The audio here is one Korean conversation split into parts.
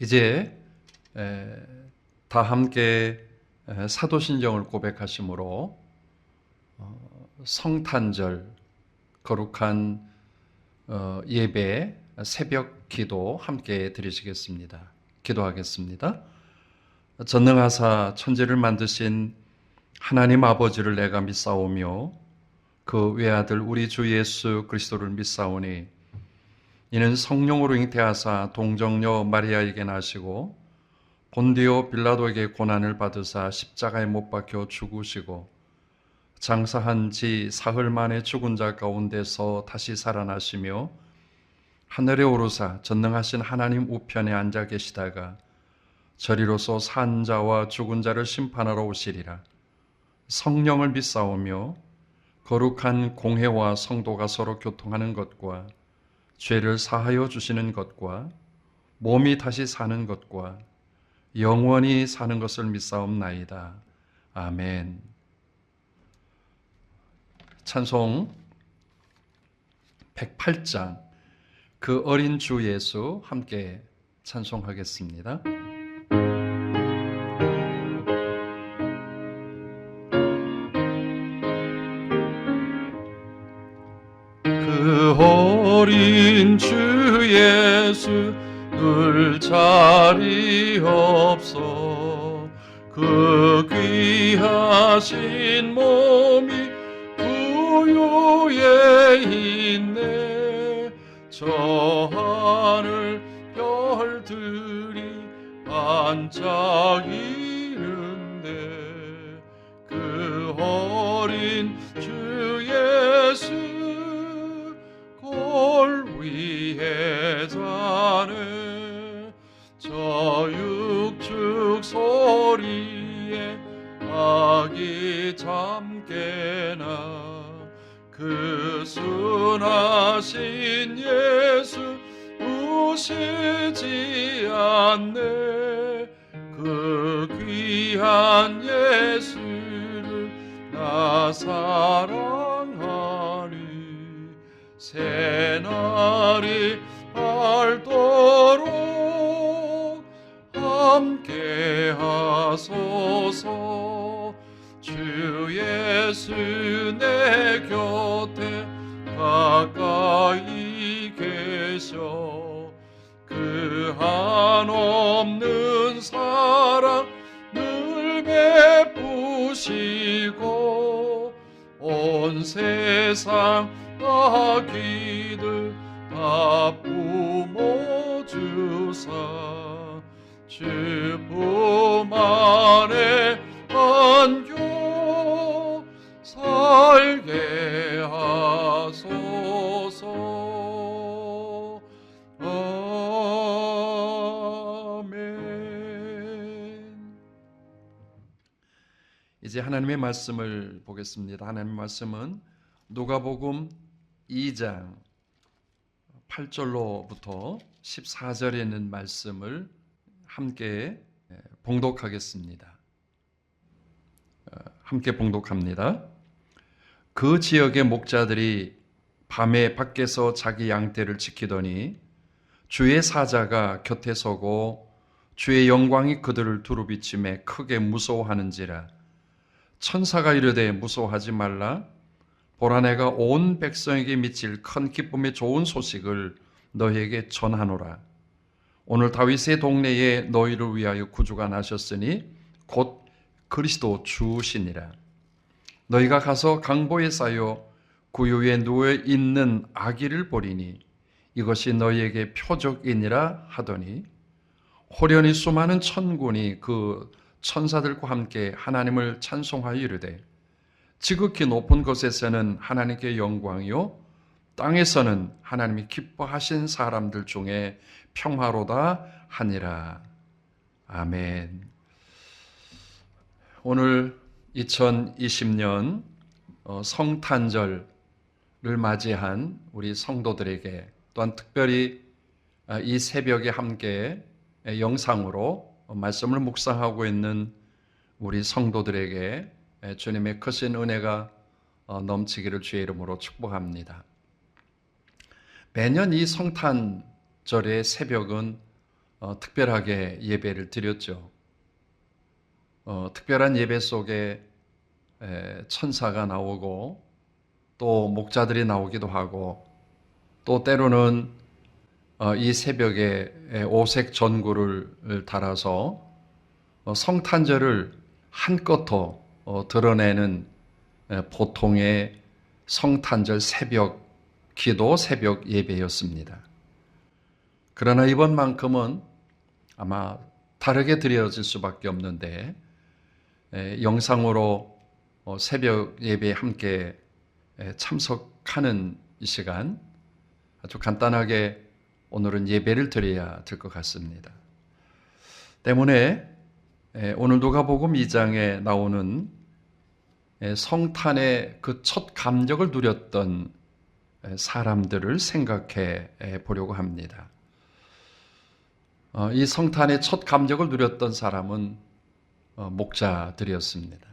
이제 다 함께 사도신경을 고백하심으로 성탄절 거룩한 예배 새벽 기도 함께 드리시겠습니다. 기도하겠습니다. 전능하사 천지를 만드신 하나님 아버지를 내가 믿사오며 그 외아들 우리 주 예수 그리스도를 믿사오니 이는 성령으로 잉태하사 동정녀 마리아에게 나시고 본디오 빌라도에게 고난을 받으사 십자가에 못 박혀 죽으시고 장사한 지 사흘 만에 죽은 자 가운데서 다시 살아나시며 하늘에 오르사 전능하신 하나님 우편에 앉아 계시다가 저리로서 산 자와 죽은 자를 심판하러 오시리라. 성령을 믿사오며 거룩한 공회와 성도가 서로 교통하는 것과 죄를 사하여 주시는 것과 몸이 다시 사는 것과 영원히 사는 것을 믿사옵나이다. 아멘. 찬송 108장 그 어린 주 예수 함께 찬송하겠습니다. 그 어린 주 예수 늘 자리 없어 그 귀하신 몸이 부유에 있네. 저 하늘 별들이 반짝이는데 그 어린 주 예수 골 위에 자네. 저 육축 소리에 아기 잠깨나 그 순하신 예수 우시지 않네. 그 귀한 예수를 나 사랑하리. 새날이 밝도록 함께 하소서. 주 예수 내 곁에 가까이 계셔 그 한없는 사랑 늘 베푸시고 온 세상 아기들 다 품어주사 주 품 안에 안겨 살게 하소서. 아멘. 이제 하나님의 말씀을 보겠습니다. 하나님의 말씀은 누가복음 2장 8절로부터 14절에 있는 말씀을 함께 봉독하겠습니다. 함께 봉독합니다. 그 지역의 목자들이 밤에 밖에서 자기 양떼를 지키더니 주의 사자가 곁에 서고 주의 영광이 그들을 두루비침에 크게 무서워하는지라. 천사가 이르되 무서워하지 말라. 보라 내가 온 백성에게 미칠 큰 기쁨의 좋은 소식을 너희에게 전하노라. 오늘 다윗의 동네에 너희를 위하여 구주가 나셨으니 곧 그리스도 주시니라. 너희가 가서 강보에 쌓여 구유에 누워 있는 아기를 보리니 이것이 너희에게 표적이니라 하더니 호련히 수많은 천군이 그 천사들과 함께 하나님을 찬송하여 이르되 지극히 높은 곳에서는 하나님께 영광이요 땅에서는 하나님이 기뻐하신 사람들 중에 평화로다 하니라. 아멘. 오늘 2020년 성탄절을 맞이한 우리 성도들에게 또한 특별히 이 새벽에 함께 영상으로 말씀을 묵상하고 있는 우리 성도들에게 주님의 크신 은혜가 넘치기를 주의 이름으로 축복합니다. 매년 이 성탄절의 새벽은 특별하게 예배를 드렸죠. 특별한 예배 속에 천사가 나오고 또 목자들이 나오기도 하고 또 때로는 이 새벽에 오색 전구를 달아서 성탄절을 한껏 더 드러내는 보통의 성탄절 새벽 기도, 새벽 예배였습니다. 그러나 이번만큼은 아마 다르게 드려질 수밖에 없는데 영상으로 새벽 예배에 함께 참석하는 이 시간 아주 간단하게 오늘은 예배를 드려야 될 것 같습니다. 때문에 오늘 누가복음 2장에 나오는 성탄의 그 첫 감격을 누렸던 사람들을 생각해 보려고 합니다. 이 성탄의 첫 감격을 누렸던 사람은 목자들이었습니다.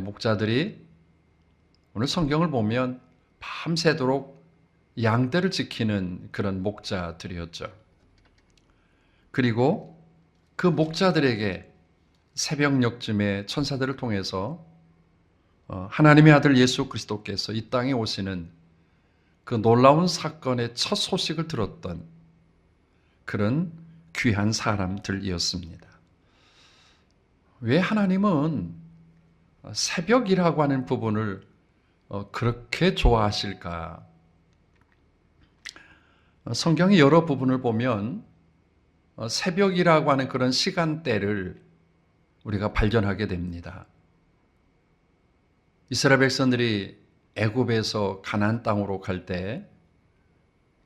목자들이 오늘 성경을 보면 밤새도록 양떼를 지키는 그런 목자들이었죠. 그리고 그 목자들에게 새벽녘쯤에 천사들을 통해서 하나님의 아들 예수 그리스도께서 이 땅에 오시는 그 놀라운 사건의 첫 소식을 들었던 그런 귀한 사람들이었습니다. 왜 하나님은 새벽이라고 하는 부분을 그렇게 좋아하실까? 성경의 여러 부분을 보면 새벽이라고 하는 그런 시간대를 우리가 발견하게 됩니다. 이스라엘 백성들이 애굽에서 가나안 땅으로 갈 때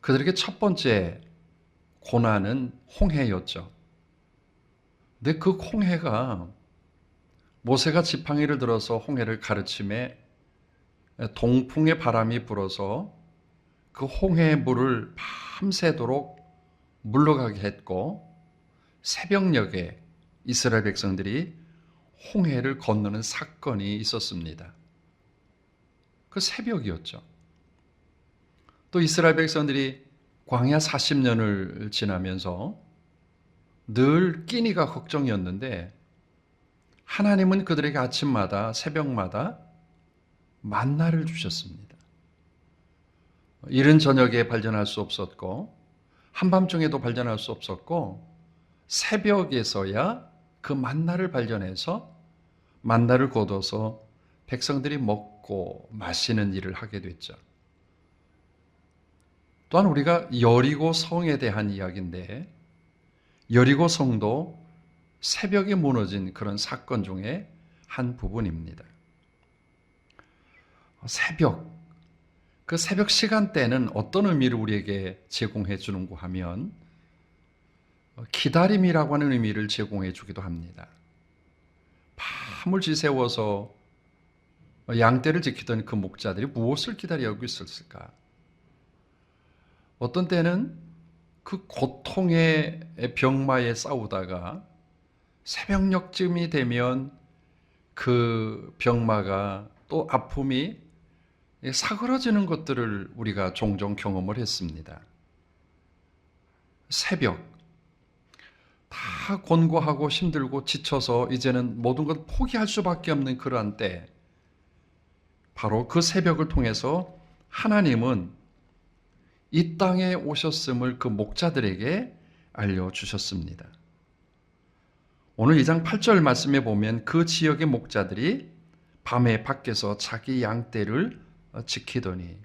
그들에게 첫 번째 고난은 홍해였죠. 근데 그 홍해가 모세가 지팡이를 들어서 홍해를 가르침에 동풍의 바람이 불어서 그 홍해의 물을 밤새도록 물러가게 했고 새벽녘에 이스라엘 백성들이 홍해를 건너는 사건이 있었습니다. 그 새벽이었죠. 또 이스라엘 백성들이 광야 40년을 지나면서 늘 끼니가 걱정이었는데 하나님은 그들에게 아침마다 새벽마다 만나를 주셨습니다. 이른 저녁에 발견할 수 없었고 한밤중에도 발견할 수 없었고 새벽에서야 그 만나를 발견해서 만나를 거둬서 백성들이 먹고 마시는 일을 하게 됐죠. 또한 우리가 여리고 성에 대한 이야기인데 여리고 성도 새벽에 무너진 그런 사건 중에 한 부분입니다. 새벽, 그 새벽 시간대는 어떤 의미를 우리에게 제공해 주는가 하면 기다림이라고 하는 의미를 제공해 주기도 합니다. 밤을 지새워서 양떼를 지키던 그 목자들이 무엇을 기다리고 있었을까? 어떤 때는 그 고통의 병마에 싸우다가 새벽녘쯤이 되면 그 병마가 또 아픔이 사그러지는 것들을 우리가 종종 경험을 했습니다. 새벽, 다 곤고하고 힘들고 지쳐서 이제는 모든 걸 포기할 수밖에 없는 그러한 때, 바로 그 새벽을 통해서 하나님은 이 땅에 오셨음을 그 목자들에게 알려주셨습니다. 오늘 2장 8절 말씀에 보면 그 지역의 목자들이 밤에 밖에서 자기 양떼를 지키더니,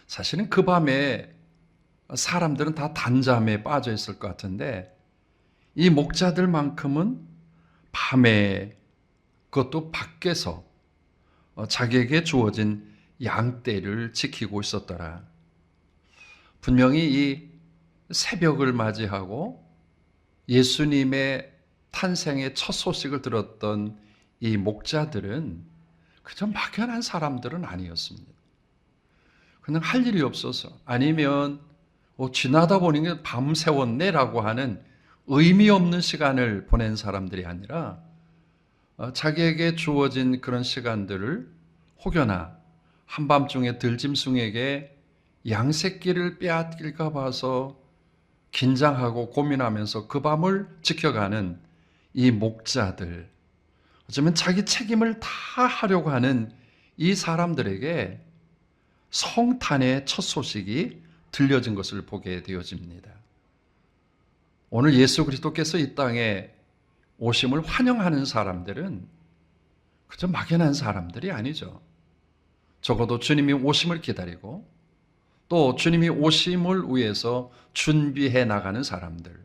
사실은 그 밤에 사람들은 다 단잠에 빠져 있을 것 같은데 이 목자들만큼은 밤에 그것도 밖에서 자기에게 주어진 양떼를 지키고 있었더라. 분명히 이 새벽을 맞이하고 예수님의 탄생의 첫 소식을 들었던 이 목자들은 그저 막연한 사람들은 아니었습니다. 그냥 할 일이 없어서 아니면 지나다 보니 밤새웠네라고 하는 의미 없는 시간을 보낸 사람들이 아니라 자기에게 주어진 그런 시간들을 혹여나 한밤중에 들짐승에게 양새끼를 빼앗길까 봐서 긴장하고 고민하면서 그 밤을 지켜가는 이 목자들, 어쩌면 자기 책임을 다 하려고 하는 이 사람들에게 성탄의 첫 소식이 들려진 것을 보게 되어집니다. 오늘 예수 그리스도께서 이 땅에 오심을 환영하는 사람들은 그저 막연한 사람들이 아니죠. 적어도 주님이 오심을 기다리고 또 주님이 오심을 위해서 준비해 나가는 사람들.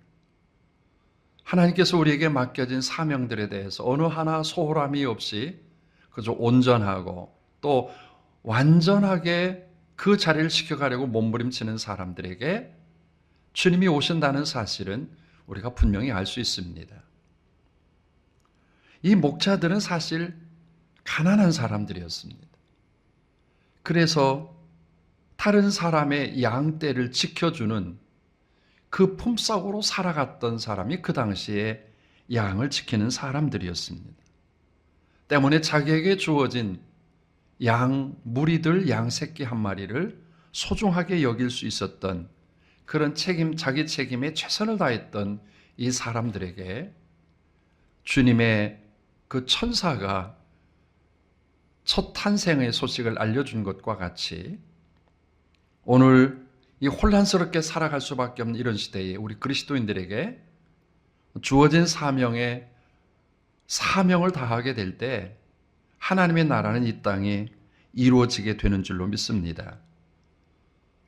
하나님께서 우리에게 맡겨진 사명들에 대해서 어느 하나 소홀함이 없이 그저 온전하고 또 완전하게 그 자리를 지켜가려고 몸부림치는 사람들에게 주님이 오신다는 사실은 우리가 분명히 알 수 있습니다. 이 목자들은 사실 가난한 사람들이었습니다. 그래서 다른 사람의 양떼를 지켜주는 그 품삯으로 살아갔던 사람이 그 당시에 양을 지키는 사람들이었습니다. 때문에 자기에게 주어진 무리들 양 새끼 한 마리를 소중하게 여길 수 있었던 그런 자기 책임에 최선을 다했던 이 사람들에게 주님의 그 천사가 첫 탄생의 소식을 알려준 것과 같이 오늘 이 혼란스럽게 살아갈 수밖에 없는 이런 시대에 우리 그리스도인들에게 주어진 사명을 다하게 될 때 하나님의 나라는 이 땅에 이루어지게 되는 줄로 믿습니다.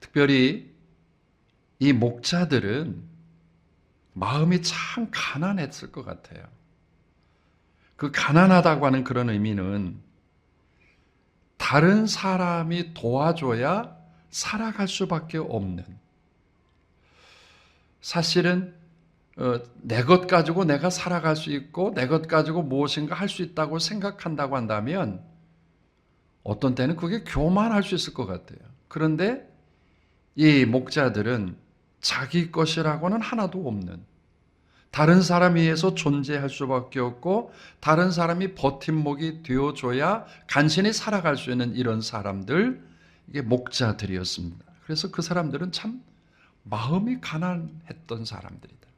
특별히 이 목자들은 마음이 참 가난했을 것 같아요. 그 가난하다고 하는 그런 의미는 다른 사람이 도와줘야 살아갈 수밖에 없는, 사실은 내 것 가지고 내가 살아갈 수 있고 내 것 가지고 무엇인가 할 수 있다고 생각한다고 한다면 어떤 때는 그게 교만할 수 있을 것 같아요. 그런데 이 목자들은 자기 것이라고는 하나도 없는, 다른 사람에 의해서 존재할 수밖에 없고 다른 사람이 버팀목이 되어줘야 간신히 살아갈 수 있는 이런 사람들, 이게 목자들이었습니다. 그래서 그 사람들은 참 마음이 가난했던 사람들이다.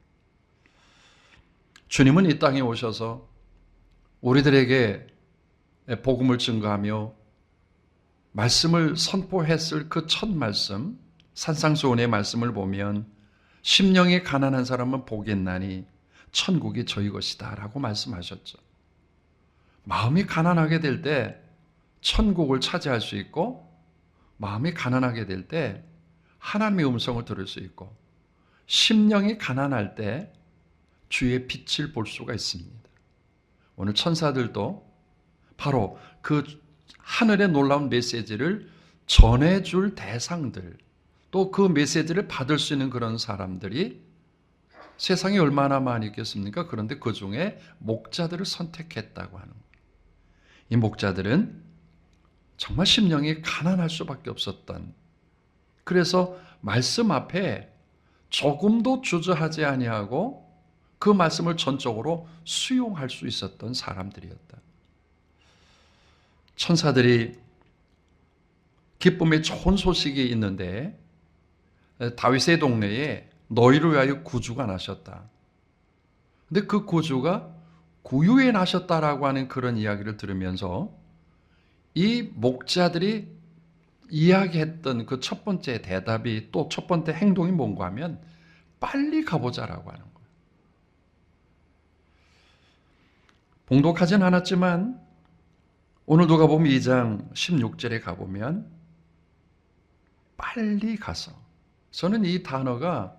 주님은 이 땅에 오셔서 우리들에게 복음을 증거하며 말씀을 선포했을 그 첫 말씀, 산상수훈의 말씀을 보면 심령이 가난한 사람은 복이 있나니 천국이 저희 것이다 라고 말씀하셨죠. 마음이 가난하게 될 때 천국을 차지할 수 있고, 마음이 가난하게 될 때 하나님의 음성을 들을 수 있고, 심령이 가난할 때 주의 빛을 볼 수가 있습니다. 오늘 천사들도 바로 그 하늘의 놀라운 메시지를 전해줄 대상들, 또 그 메시지를 받을 수 있는 그런 사람들이 세상에 얼마나 많이 있겠습니까? 그런데 그 중에 목자들을 선택했다고 하는 거예요. 이 목자들은 정말 심령이 가난할 수밖에 없었던, 그래서 말씀 앞에 조금도 주저하지 아니하고 그 말씀을 전적으로 수용할 수 있었던 사람들이었다. 천사들이 기쁨의 좋은 소식이 있는데 다윗의 동네에 너희를 위하여 구주가 나셨다. 근데 그 구주가 구유에 나셨다라고 하는 그런 이야기를 들으면서 이 목자들이 이야기했던 그 첫 번째 대답이, 또 첫 번째 행동이 뭔가 하면 빨리 가보자라고 하는 거예요. 봉독하진 않았지만 오늘 누가복음 2장 16절에 가보면 빨리 가서, 저는 이 단어가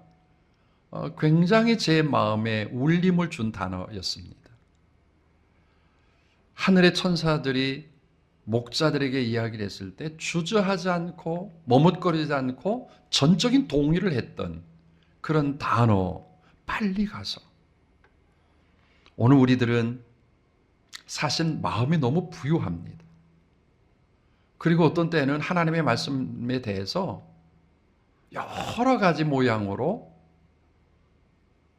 굉장히 제 마음에 울림을 준 단어였습니다. 하늘의 천사들이 목자들에게 이야기를 했을 때 주저하지 않고 머뭇거리지 않고 전적인 동의를 했던 그런 단어, 빨리 가서. 오늘 우리들은 사실 마음이 너무 부유합니다. 그리고 어떤 때는 하나님의 말씀에 대해서 여러 가지 모양으로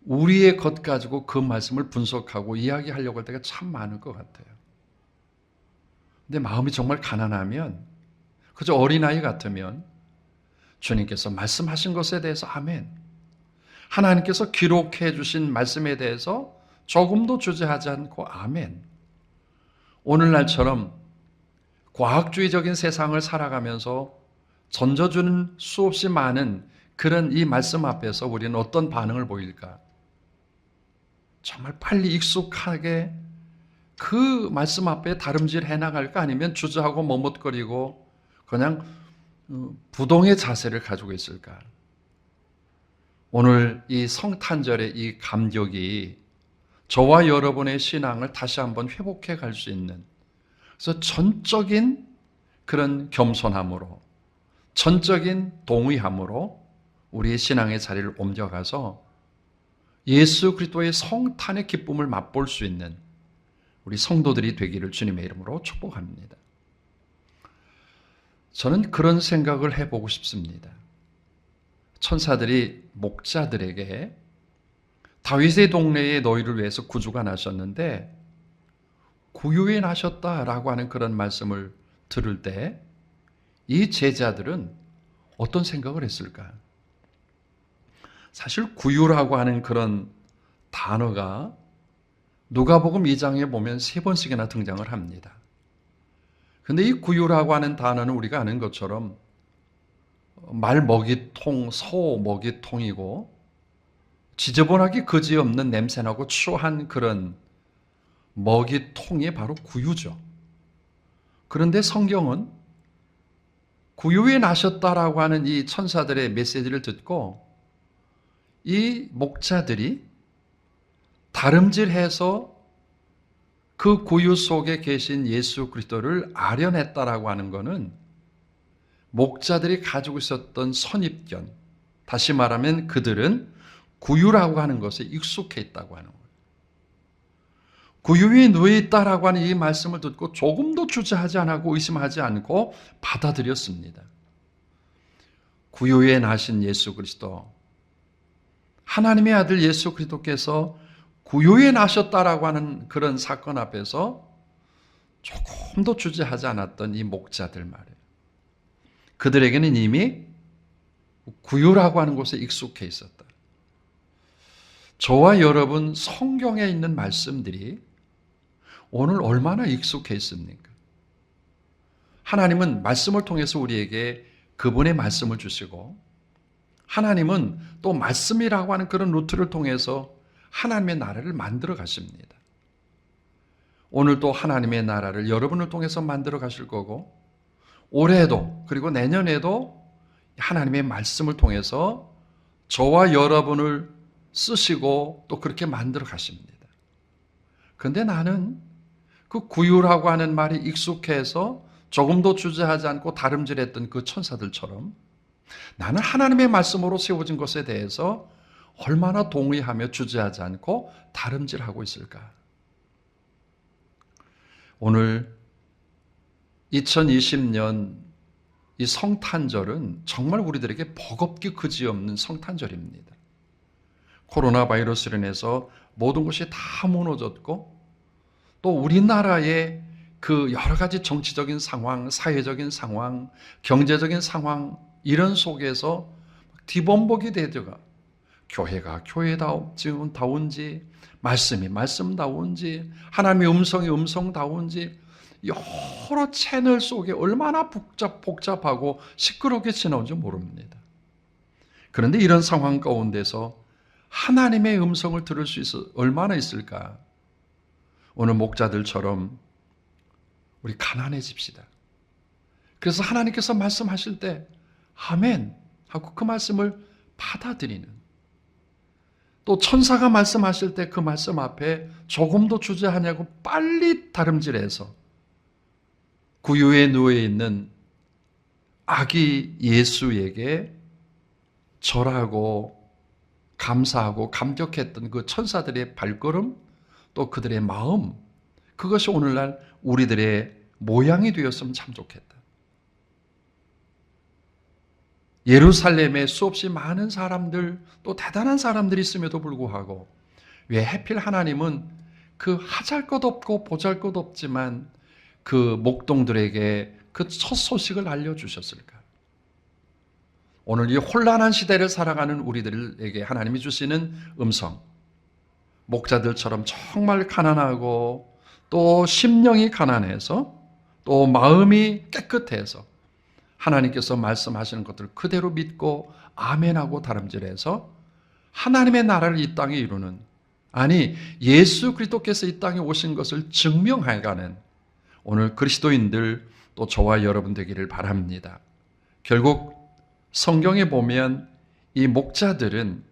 우리의 것 가지고 그 말씀을 분석하고 이야기하려고 할 때가 참 많을 것 같아요. 근데 마음이 정말 가난하면, 그저 어린아이 같으면 주님께서 말씀하신 것에 대해서 아멘, 하나님께서 기록해 주신 말씀에 대해서 조금도 주저하지 않고 아멘. 오늘날처럼 과학주의적인 세상을 살아가면서 던져주는 수없이 많은 그런 이 말씀 앞에서 우리는 어떤 반응을 보일까? 정말 빨리 익숙하게 그 말씀 앞에 다름질 해나갈까? 아니면 주저하고 머뭇거리고 그냥 부동의 자세를 가지고 있을까? 오늘 이 성탄절의 이 감격이 저와 여러분의 신앙을 다시 한번 회복해 갈 수 있는, 그래서 전적인 그런 겸손함으로, 전적인 동의함으로 우리의 신앙의 자리를 옮겨가서 예수 그리스도의 성탄의 기쁨을 맛볼 수 있는 우리 성도들이 되기를 주님의 이름으로 축복합니다. 저는 그런 생각을 해보고 싶습니다. 천사들이 목자들에게 다윗의 동네에 너희를 위해서 구주가 나셨는데 구유에 나셨다라고 하는 그런 말씀을 들을 때 이 제자들은 어떤 생각을 했을까? 사실 구유라고 하는 그런 단어가 누가복음 2장에 보면 3번씩이나 등장을 합니다. 근데 이 구유라고 하는 단어는 우리가 아는 것처럼 말 먹이통, 소 먹이통이고 지저분하기 그지없는 냄새나고 추한 그런 먹이통이 바로 구유죠. 그런데 성경은 구유에 나셨다라고 하는 이 천사들의 메시지를 듣고 이 목자들이 다름질해서 그 구유 속에 계신 예수 그리스도를 아련했다라고 하는 것은 목자들이 가지고 있었던 선입견, 다시 말하면 그들은 구유라고 하는 것에 익숙해 있다고 하는 거예요. 구유에 누워 있다라고 하는 이 말씀을 듣고 조금도 주저하지 않고 의심하지 않고 받아들였습니다. 구유에 나신 예수 그리스도, 하나님의 아들 예수 그리스도께서 구유에 나셨다라고 하는 그런 사건 앞에서 조금도 주저하지 않았던 이 목자들 말이에요. 그들에게는 이미 구유라고 하는 곳에 익숙해 있었다. 저와 여러분 성경에 있는 말씀들이 오늘 얼마나 익숙해 있습니까? 하나님은 말씀을 통해서 우리에게 그분의 말씀을 주시고 하나님은 또 말씀이라고 하는 그런 루트를 통해서 하나님의 나라를 만들어 가십니다. 오늘도 하나님의 나라를 여러분을 통해서 만들어 가실 거고 올해도 그리고 내년에도 하나님의 말씀을 통해서 저와 여러분을 쓰시고 또 그렇게 만들어 가십니다. 그런데 나는 그 구유라고 하는 말이 익숙해서 조금도 주저하지 않고 다름질했던 그 천사들처럼 나는 하나님의 말씀으로 세워진 것에 대해서 얼마나 동의하며 주저하지 않고 다름질하고 있을까? 오늘 2020년 이 성탄절은 정말 우리들에게 버겁기 그지없는 성탄절입니다. 코로나 바이러스로 인해서 모든 것이 다 무너졌고 또 우리나라의 그 여러 가지 정치적인 상황, 사회적인 상황, 경제적인 상황 이런 속에서 뒤범벅이 되다가 교회가 교회다운지 말씀이 말씀다운지 하나님의 음성이 음성다운지 여러 채널 속에 얼마나 복잡하고 시끄럽게 지나온지 모릅니다. 그런데 이런 상황 가운데서 하나님의 음성을 들을 수 있어 얼마나 있을까? 오늘 목자들처럼 우리 가난해집시다. 그래서 하나님께서 말씀하실 때 아멘 하고 그 말씀을 받아들이는, 또 천사가 말씀하실 때 그 말씀 앞에 조금도 주저하냐고 빨리 다름질해서 구유에 누워있는 아기 예수에게 절하고 감사하고 감격했던 그 천사들의 발걸음, 또 그들의 마음, 그것이 오늘날 우리들의 모양이 되었으면 참 좋겠다. 예루살렘에 수없이 많은 사람들, 또 대단한 사람들이 있음에도 불구하고 왜 하필 하나님은 그 하잘것없고 보잘것없지만 그 목동들에게 그 첫 소식을 알려주셨을까? 오늘 이 혼란한 시대를 살아가는 우리들에게 하나님이 주시는 음성, 목자들처럼 정말 가난하고 또 심령이 가난해서 또 마음이 깨끗해서 하나님께서 말씀하시는 것들을 그대로 믿고 아멘하고 다름질해서 하나님의 나라를 이 땅에 이루는, 아니 예수 그리스도께서 이 땅에 오신 것을 증명해가는 오늘 그리스도인들 또 저와 여러분 되기를 바랍니다. 결국 성경에 보면 이 목자들은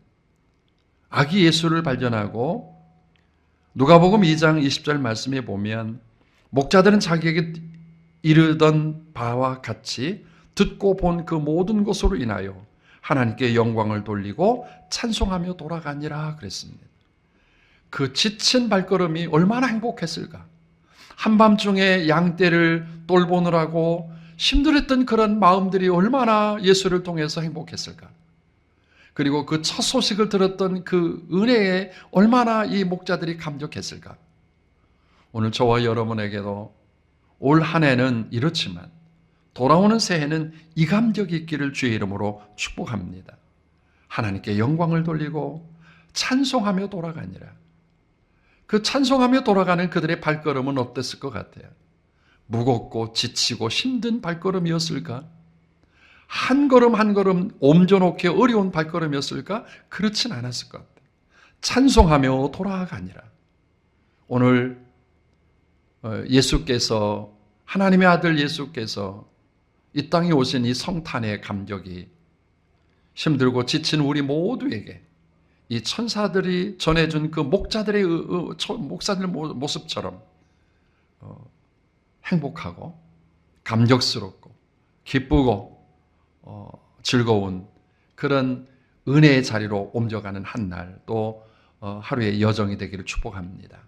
아기 예수를 발견하고 누가복음 2장 20절 말씀에 보면 목자들은 자기에게 이르던 바와 같이 듣고 본 그 모든 것으로 인하여 하나님께 영광을 돌리고 찬송하며 돌아가니라 그랬습니다. 그 지친 발걸음이 얼마나 행복했을까. 한밤중에 양떼를 돌보느라고 힘들었던 그런 마음들이 얼마나 예수를 통해서 행복했을까. 그리고 그 첫 소식을 들었던 그 은혜에 얼마나 이 목자들이 감격했을까. 오늘 저와 여러분에게도 올 한 해는 이렇지만 돌아오는 새해는 이 감격이 있기를 주의 이름으로 축복합니다. 하나님께 영광을 돌리고 찬송하며 돌아가니라. 그 찬송하며 돌아가는 그들의 발걸음은 어땠을 것 같아요? 무겁고 지치고 힘든 발걸음이었을까? 한 걸음 한 걸음 옮겨놓기 어려운 발걸음이었을까? 그렇진 않았을 것 같아요. 찬송하며 돌아가니라. 오늘 예수께서, 하나님의 아들 예수께서 이 땅에 오신 이 성탄의 감격이 힘들고 지친 우리 모두에게 이 천사들이 전해준 그 목자들의 모습처럼 행복하고 감격스럽고 기쁘고 즐거운 그런 은혜의 자리로 옮겨가는 한 날, 또 하루의 여정이 되기를 축복합니다.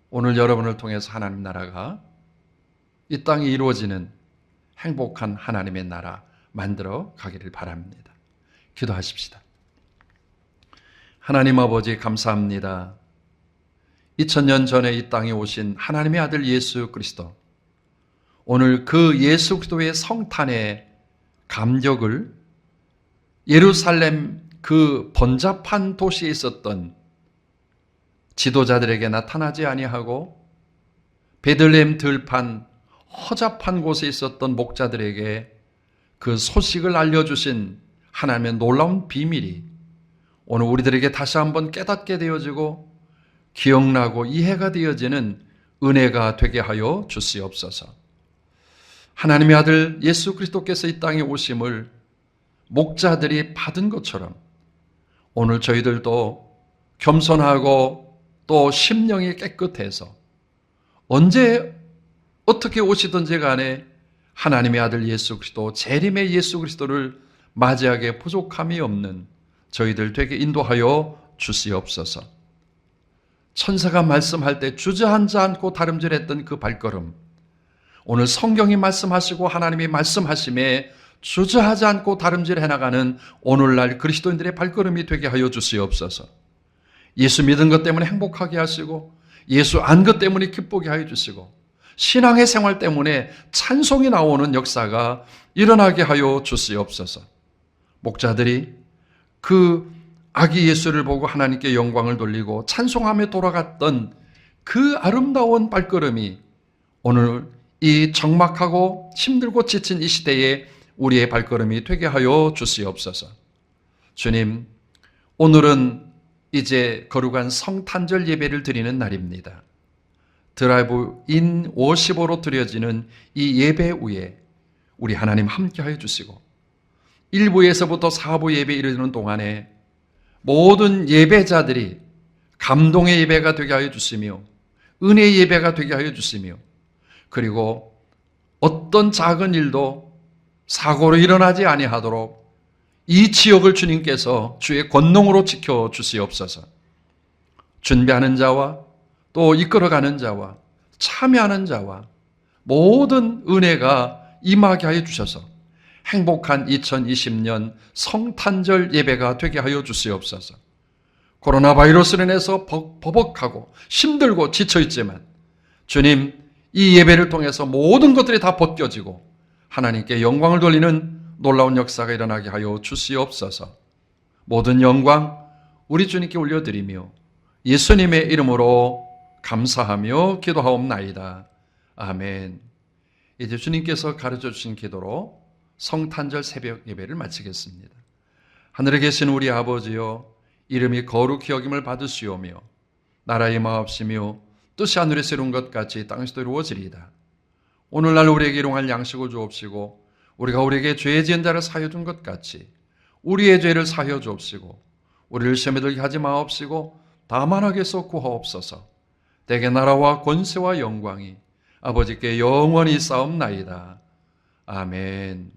오늘 여러분을 통해서 하나님 나라가 이 땅에 이루어지는 행복한 하나님의 나라 만들어 가기를 바랍니다. 기도하십시다. 하나님 아버지 감사합니다. 2000년 전에 이 땅에 오신 하나님의 아들 예수 그리스도, 오늘 그 예수 그리스도의 성탄의 감격을 예루살렘 그 번잡한 도시에 있었던 지도자들에게 나타나지 아니하고 베들레헴 들판 허잡한 곳에 있었던 목자들에게 그 소식을 알려주신 하나님의 놀라운 비밀이 오늘 우리들에게 다시 한번 깨닫게 되어지고 기억나고 이해가 되어지는 은혜가 되게 하여 주시옵소서. 하나님의 아들 예수 그리스도께서 이 땅에 오심을 목자들이 받은 것처럼 오늘 저희들도 겸손하고 또 심령이 깨끗해서 언제 어떻게 오시든지 간에 하나님의 아들 예수 그리스도, 재림의 예수 그리스도를 맞이하기에 부족함이 없는 저희들 되게 인도하여 주시옵소서. 천사가 말씀할 때 주저앉지 않고 다름질했던 그 발걸음, 오늘 성경이 말씀하시고 하나님이 말씀하심에 주저하지 않고 다름질해 나가는 오늘날 그리스도인들의 발걸음이 되게 하여 주시옵소서. 예수 믿은 것 때문에 행복하게 하시고 예수 안 것 때문에 기쁘게 하여 주시고 신앙의 생활 때문에 찬송이 나오는 역사가 일어나게 하여 주시옵소서. 목자들이 그 아기 예수를 보고 하나님께 영광을 돌리고 찬송하며 돌아갔던 그 아름다운 발걸음이 오늘 이 적막하고 힘들고 지친 이 시대에 우리의 발걸음이 되게 하여 주시옵소서. 주님, 오늘은 이제 거룩한 성탄절 예배를 드리는 날입니다. 드라이브 인 워십으로 드려지는 이 예배 후에 우리 하나님 함께하여 주시고 1부에서부터 4부 예배 이르는 동안에 모든 예배자들이 감동의 예배가 되게 하여 주시며 은혜의 예배가 되게 하여 주시며 그리고 어떤 작은 일도 사고로 일어나지 아니하도록 이 지역을 주님께서 주의 권능으로 지켜 주시옵소서. 준비하는 자와 또 이끌어가는 자와 참여하는 자와 모든 은혜가 임하게 하여 주셔서 행복한 2020년 성탄절 예배가 되게 하여 주시옵소서. 코로나 바이러스로 인해서 버벅하고 힘들고 지쳐있지만 주님, 이 예배를 통해서 모든 것들이 다 벗겨지고 하나님께 영광을 돌리는 놀라운 역사가 일어나게 하여 주시옵소서. 모든 영광 우리 주님께 올려드리며 예수님의 이름으로 감사하며 기도하옵나이다. 아멘. 이제 주님께서 가르쳐 주신 기도로 성탄절 새벽 예배를 마치겠습니다. 하늘에 계신 우리 아버지여, 이름이 거룩히 여김을 받으시오며 나라의 마옵시며 뜻이 하늘에서 이룬 것 같이 땅에서도 이루어지리이다. 오늘날 우리에게 일용할 양식을 주옵시고 우리가 우리에게 죄 지은 자를 사하여 준 것 같이 우리의 죄를 사하여 주옵시고 우리를 시험에 들게 하지 마옵시고 다만 악에서 구하옵소서. 대개 나라와 권세와 영광이 아버지께 영원히 싸움나이다. 아멘.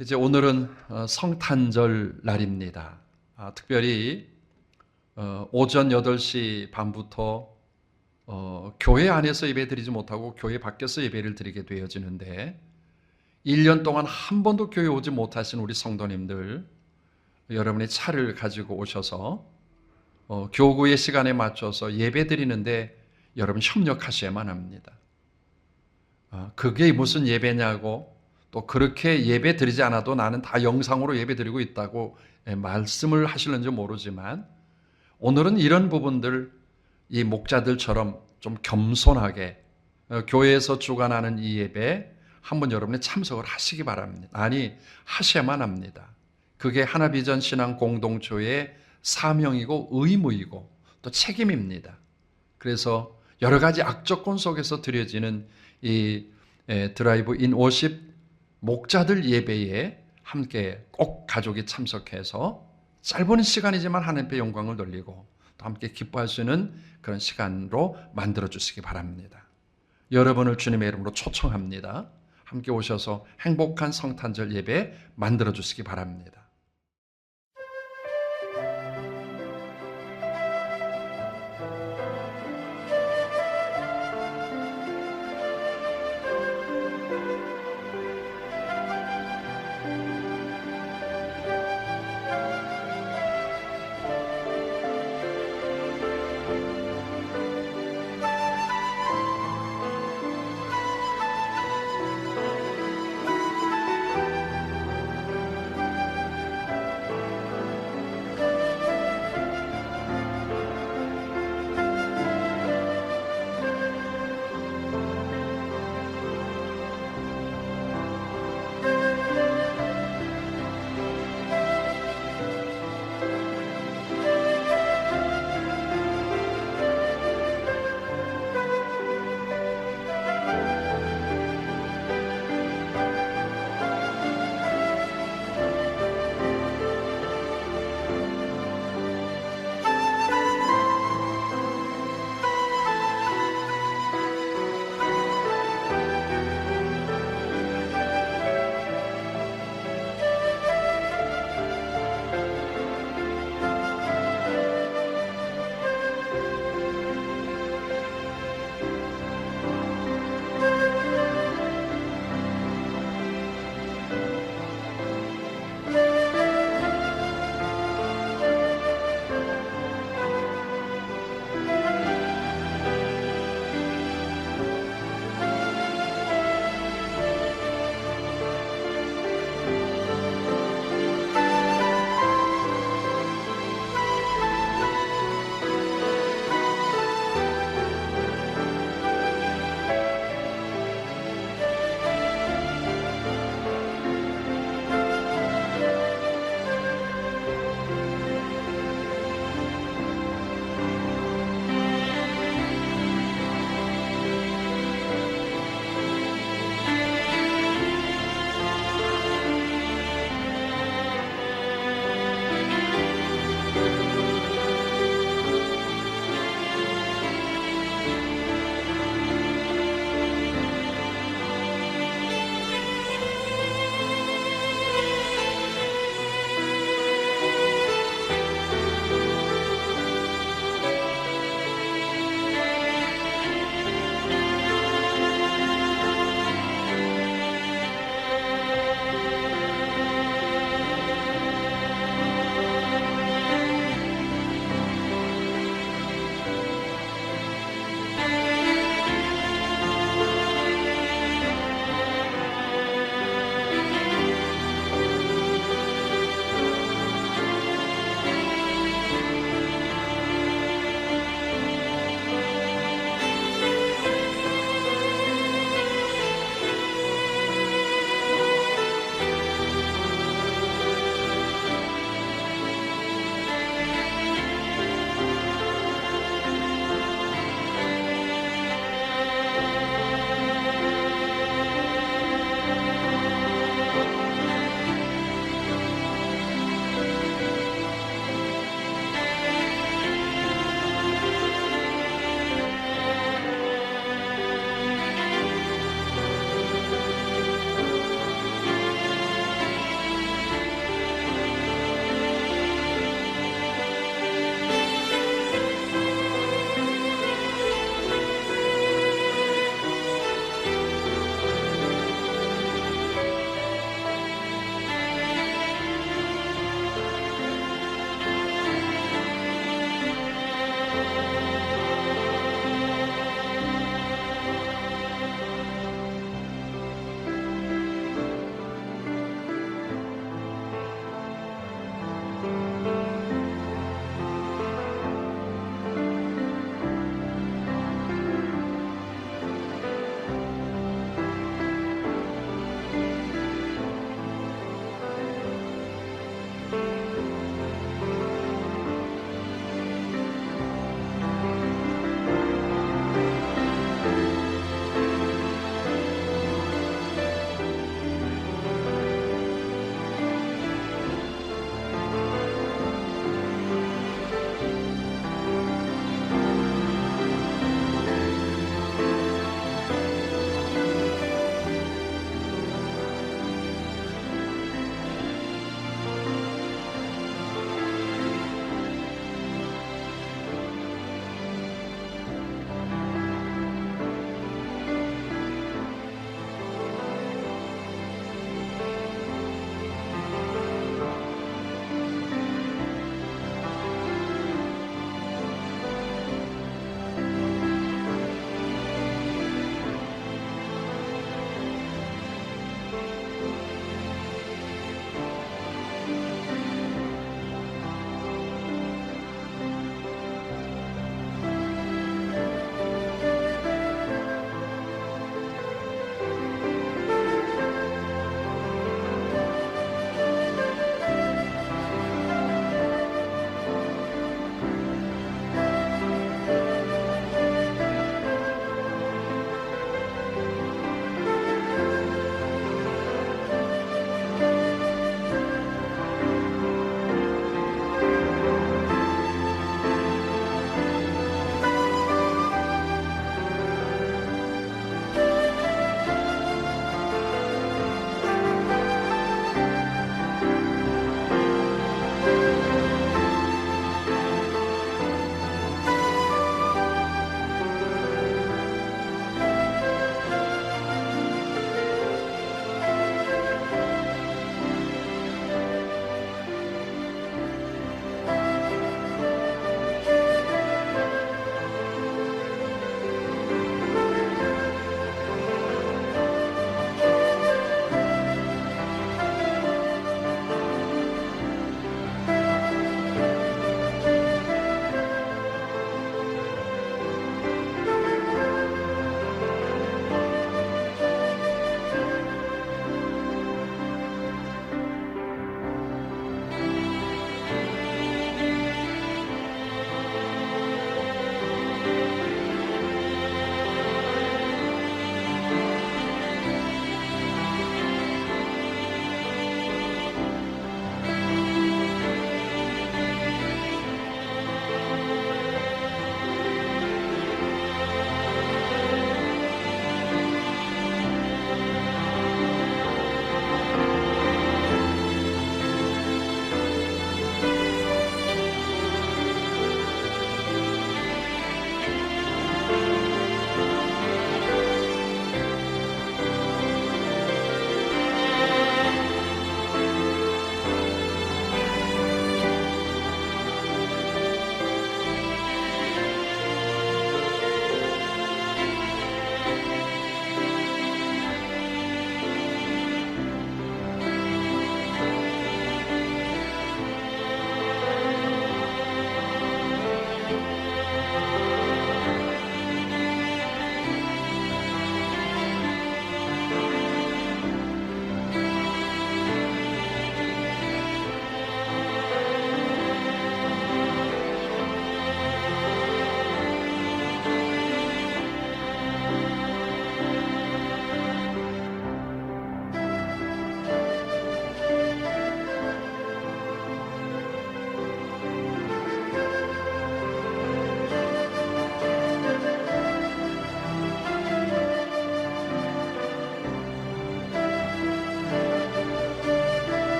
이제 오늘은 성탄절 날입니다. 특별히 오전 8시 반부터 교회 안에서 예배 드리지 못하고 교회 밖에서 예배를 드리게 되어지는데 1년 동안 한 번도 교회 오지 못하신 우리 성도님들, 여러분의 차를 가지고 오셔서 교구의 시간에 맞춰서 예배 드리는데 여러분 협력하셔야만 합니다. 그게 무슨 예배냐고, 또 그렇게 예배 드리지 않아도 나는 다 영상으로 예배 드리고 있다고 말씀을 하시는지 모르지만, 오늘은 이런 부분들, 이 목자들처럼 좀 겸손하게 교회에서 주관하는 이 예배 한번 여러분이 참석을 하시기 바랍니다. 아니, 하셔야만 합니다. 그게 하나비전 신앙 공동체의 사명이고 의무이고 또 책임입니다. 그래서 여러 가지 악조건 속에서 드려지는 이 드라이브 인 워십 목자들 예배에 함께 꼭 가족이 참석해서 짧은 시간이지만 하나님의 영광을 돌리고 또 함께 기뻐할 수 있는 그런 시간으로 만들어 주시기 바랍니다. 여러분을 주님의 이름으로 초청합니다. 함께 오셔서 행복한 성탄절 예배 만들어 주시기 바랍니다.